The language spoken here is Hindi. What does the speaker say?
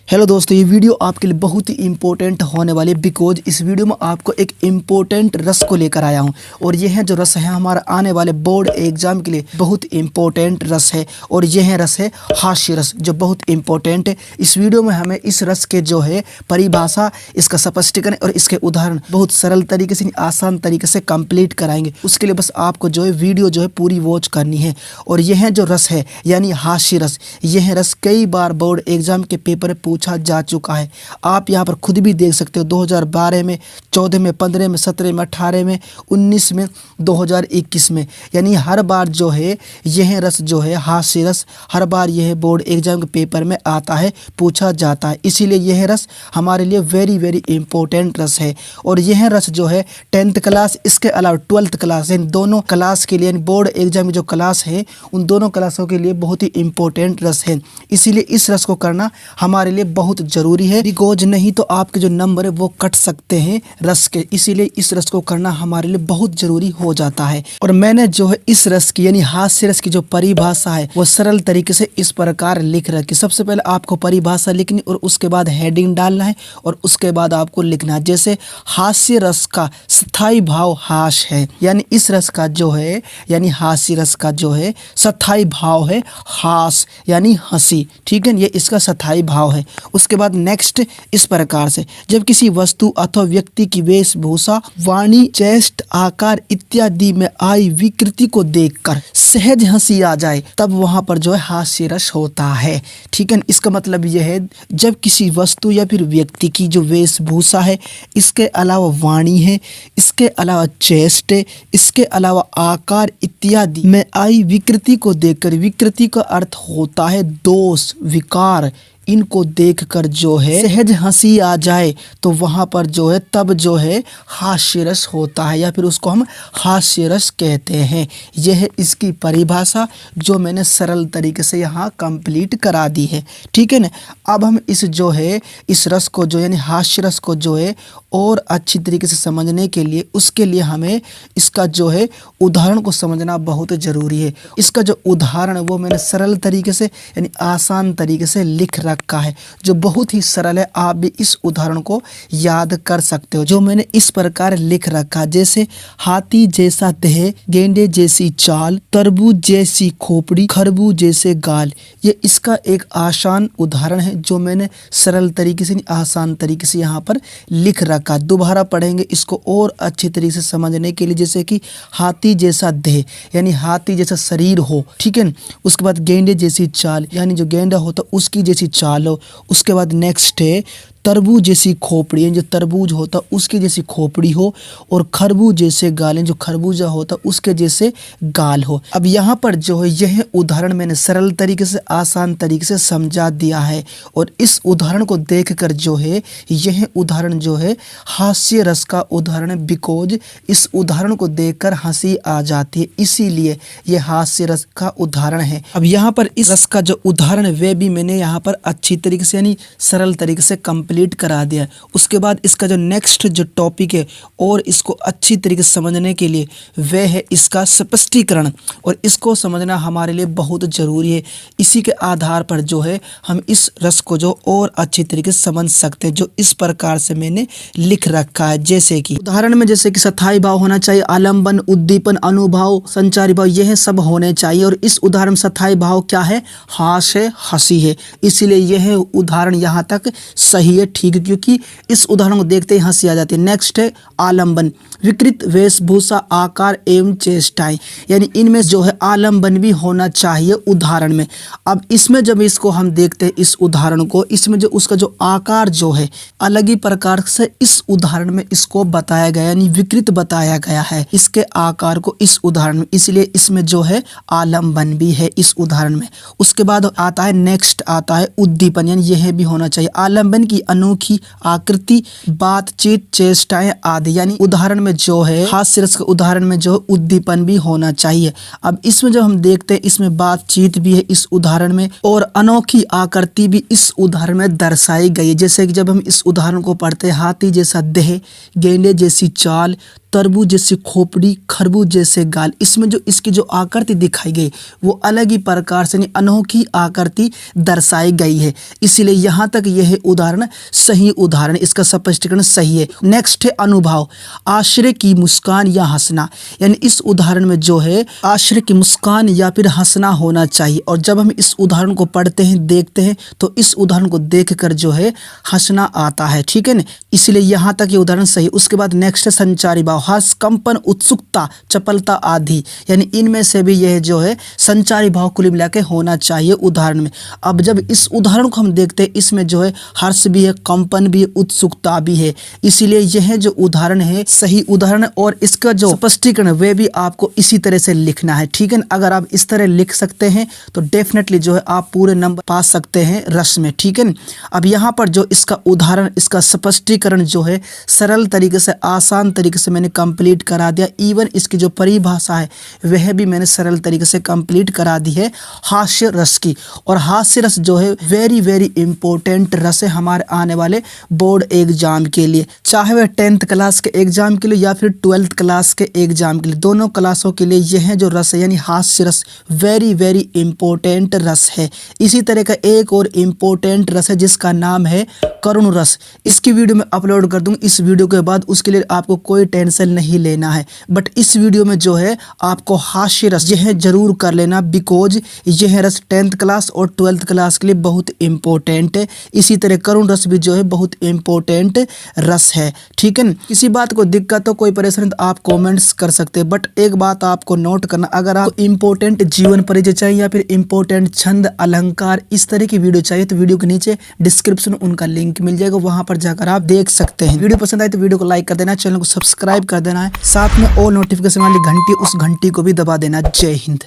हेलो दोस्तों, ये वीडियो आपके लिए बहुत ही इंपॉर्टेंट होने वाली है बिकॉज इस वीडियो में आपको एक इम्पोर्टेंट रस को लेकर आया हूँ। और ये है जो रस है हमारा आने वाले बोर्ड एग्जाम के लिए बहुत इम्पोर्टेंट रस है। और ये है रस है हास्य रस, जो बहुत इम्पोर्टेंट है। इस वीडियो में हमें इस रस के जो है परिभाषा, इसका स्पष्टीकरण और इसके उदाहरण बहुत सरल तरीके से, आसान तरीके से कंप्लीट कराएंगे। उसके लिए बस आपको जो है वीडियो जो है पूरी वॉच करनी है। और यह है जो रस है यानी हास्य रस, यह रस कई बार बोर्ड एग्जाम के पेपर में पूछा जा चुका है। आप यहाँ पर खुद भी देख सकते हो 2012 में, 14 में, 15 में, 17 में, 18 में, 19 में, 2021 में। यानी हर बार जो है यह रस जो है हास्य रस हर बार यह बोर्ड एग्जाम के पेपर में आता है, पूछा जाता है। इसीलिए यह रस हमारे लिए वेरी वेरी इंपॉर्टेंट रस है। और यह रस जो है 10th क्लास, इसके अलावा 12th क्लास, इन दोनों क्लास के लिए, बोर्ड एग्जाम में जो क्लास है उन दोनों क्लासों के लिए बहुत ही इंपॉर्टेंट रस है। इसीलिए इस रस को करना हमारे लिए बहुत जरूरी है, बिकॉज नहीं तो आपके जो नंबर है वो कट सकते हैं रस के। इसीलिए इस रस को करना हमारे लिए बहुत जरूरी हो जाता है। और मैंने जो है इस रस की यानी हास्य रस की जो परिभाषा है वो सरल तरीके से इस प्रकार लिख रखी। सबसे पहले आपको परिभाषा लिखनी और उसके बाद हेडिंग डालना है और उसके बाद आपको लिखना है। जैसे हास्य रस का स्थायी भाव हास है, यानी इस रस का जो है यानी हास्य रस का जो है स्थायी भाव है हास यानी हंसी। ठीक है, ये इसका स्थायी भाव है। उसके बाद नेक्स्ट इस प्रकार से, जब किसी वस्तु अथवा व्यक्ति की वेशभूषा, वाणी, चेष्ट, आकार इत्यादि में आई विकृति को देखकर सहज हंसी आ जाए तब वहां पर जो है हास्य रस होता है। ठीक है, इसका मतलब यह है जब किसी वस्तु या फिर व्यक्ति की जो वेशभूषा है, इसके अलावा वाणी है, इसके अलावा चेष्ट है, इसके अलावा आकार इत्यादि में आई विकृति को देखकर, विकृति का अर्थ होता है दोष, विकार, इनको देखकर जो है सहज हंसी आ जाए तो वहां पर जो है तब जो है हास्य रस होता है, या फिर उसको हम हास्य रस कहते हैं। यह है इसकी परिभाषा जो मैंने सरल तरीके से यहाँ कंप्लीट करा दी है। ठीक है ना। अब हम इस जो है इस रस को जो यानी हास्य रस को जो है और अच्छी तरीके से समझने के लिए, उसके लिए हमें इसका जो है उदाहरण को समझना बहुत ज़रूरी है। इसका जो उदाहरण है वो मैंने सरल तरीके से यानी आसान तरीके से लिख रखा है, जो बहुत ही सरल है। आप भी इस उदाहरण को याद कर सकते हो, जो मैंने इस प्रकार लिख रखा। जैसे हाथी जैसा देह, गेंडे जैसी चाल, तरबूज जैसी खोपड़ी, खरबूज जैसे गाल। ये इसका एक आसान उदाहरण है जो मैंने सरल तरीके से आसान तरीके से यहाँ पर लिख रखा। दोबारा पढ़ेंगे इसको और अच्छे तरीके से समझने के लिए। जैसे कि हाथी जैसा देह यानी हाथी जैसा शरीर हो। ठीक है। उसके बाद गेंडे जैसी चाल यानी जो गेंडा होता उसकी जैसी चाल हो। उसके बाद नेक्स्ट है तरबूज जैसी खोपड़ी, जो तरबूज होता उसकी जैसी खोपड़ी हो। और खरबूज जैसे गाल, जो खरबूजा होता उसके जैसे गाल हो। अब यहाँ पर जो है यह उदाहरण मैंने सरल तरीके से आसान तरीके से समझा दिया है। और इस उदाहरण को देखकर जो है यह उदाहरण जो है हास्य रस का उदाहरण है, बिकॉज इस उदाहरण को देखकर हंसी आ जाती है, इसीलिए यह हास्य रस का उदाहरण है। अब यहाँ पर इस रस का जो उदाहरण है वह भी मैंने यहाँ पर अच्छी तरीके से यानी सरल तरीके से कंप्लीट करा दिया। उसके बाद इसका जो नेक्स्ट जो टॉपिक है और इसको अच्छी तरीके से समझने के लिए वह है इसका स्पष्टीकरण। और इसको समझना हमारे लिए बहुत जरूरी है। इसी के आधार पर जो है हम इस रस को जो और अच्छी तरीके से समझ सकते हैं, जो इस प्रकार से मैंने लिख रखा है। जैसे कि उदाहरण में जैसे कि स्थायी भाव होना चाहिए, आलंबन, उद्दीपन, अनुभाव, संचारी भाव, यह सब होने चाहिए। और इस उदाहरण में स्थायी भाव क्या है? हास है, हंसी है। इसीलिए यह उदाहरण यहाँ तक सही है, ठीक है, क्योंकि इस उदाहरण को देखते ही हंसी आ जाती है। नेक्स्ट है आलंबन, विकृत वेशभूषा, आकार एवं चेष्टाएं, यानी इनमें जो है आलंबन भी होना चाहिए उदाहरण में। अब इसमें जब इसको हम देखते हैं इस उदाहरण को, इसमें जो उसका जो आकार जो है अलग ही प्रकार से इस उदाहरण में इसको बताया गया, यानी विकृत बताया गया है इसके आकार को इस उदाहरण में, इसलिए इसमें जो है आलंबन भी है इस उदाहरण में। उसके बाद आता है नेक्स्ट आता है उद्दीपन, यानी यह भी होना चाहिए। आलंबन की अनोखी आकृति, बातचीत, चेष्टाएं आदि, यानी उदाहरण में जो है हास्य रस के उदाहरण में जो उद्दीपन भी होना चाहिए। अब इसमें जब हम देखते हैं इसमें बातचीत भी है इस उदाहरण में और अनोखी आकृति भी इस उदाहरण में दर्शाई गई है। जैसे कि जब हम इस उदाहरण को पढ़ते हैं, हाथी जैसा देह, गेंडे जैसी चाल, तरबूज जैसी खोपड़ी, खरबूज जैसे गाल। इसमें जो इसकी जो आकृति दिखाई गई वो अलग ही प्रकार से अनोखी आकृति दर्शाई गई है। इसीलिए यहाँ तक यह उदाहरण सही उदाहरण, इसका स्पष्टीकरण सही है। नेक्स्ट है अनुभव, आश्चर्य की मुस्कान या हंसना। यानी इस उदाहरण में जो है आश्चर्य की मुस्कान या फिर हंसना होना चाहिए। और जब हम इस उदाहरण को पढ़ते हैं, देखते हैं, तो इस उदाहरण को देखकर जो है हंसना आता है। ठीक है ना, इसलिए यहाँ तक ये उदाहरण सही। उसके बाद नेक्स्ट है संचारी भाव, हर्ष, कंपन, उत्सुकता, चपलता आदि। यानी इनमें से भी यह जो है संचारी भाव कुल मिला के होना चाहिए उदाहरण में। अब जब इस उदाहरण को हम देखते हैं, इसमें जो है हर्ष भी है, कंपन भी है, उत्सुकता भी है। इसीलिए यह जो उदाहरण है सही उदाहरण है। और इसका जो स्पष्टीकरण वे भी आपको इसी तरह से लिखना है। ठीक है, अगर आप इस तरह लिख सकते हैं तो डेफिनेटली जो है आप पूरे नंबर पा सकते हैं रस में। ठीक है, अब यहाँ पर जो इसका उदाहरण, इसका स्पष्टीकरण जो है सरल तरीके से, आसान तरीके से मैंने कंप्लीट करा दिया। इवन इसकी जो परिभाषा है वह भी मैंने सरल तरीके से कंप्लीट करा दी है हास्य रस की। और हास्य रस जो है वेरी वेरी इंपॉर्टेंट रस है हमारे आने वाले बोर्ड एग्जाम के लिए, चाहे वह 10th क्लास के एग्जाम के लिए या फिर 12th क्लास के एग्जाम के लिए, दोनों क्लासों के लिए यह जो रस है यानी हास्य रस वेरी वेरी इंपॉर्टेंट रस है। इसी तरह का एक और इम्पोर्टेंट रस है जिसका नाम है करुण रस। इसकी वीडियो मैं अपलोड कर दूंगा इस वीडियो के बाद, उसके लिए आपको कोई टेंशन नहीं लेना है। बट इस वीडियो में जो है आपको हास्य रस यह जरूर कर लेना, बिकॉज यह रस 10th क्लास और 12th क्लास के लिए बहुत इंपॉर्टेंट है। इसी तरह करुण रस भी जो है बहुत इंपॉर्टेंट रस है। ठीक है, किसी बात को दिक्कत हो, कोई परेशानी, तो आप कमेंट्स कर सकते हैं। बट एक बात आपको नोट करना, अगर आपको इंपॉर्टेंट जीवन परिचय चाहिए या फिर इंपॉर्टेंट छंद, अलंकार, इस तरह की वीडियो चाहिए तो वीडियो के नीचे डिस्क्रिप्शन में उनका लिंक मिल जाएगा, वहां पर जाकर आप देख सकते हैं। वीडियो पसंद आए तो वीडियो को लाइक कर देना, चैनल को सब्सक्राइब कर देना है, साथ में ऑल नोटिफिकेशन वाली घंटी, उस घंटी को भी दबा देना। जय हिंद।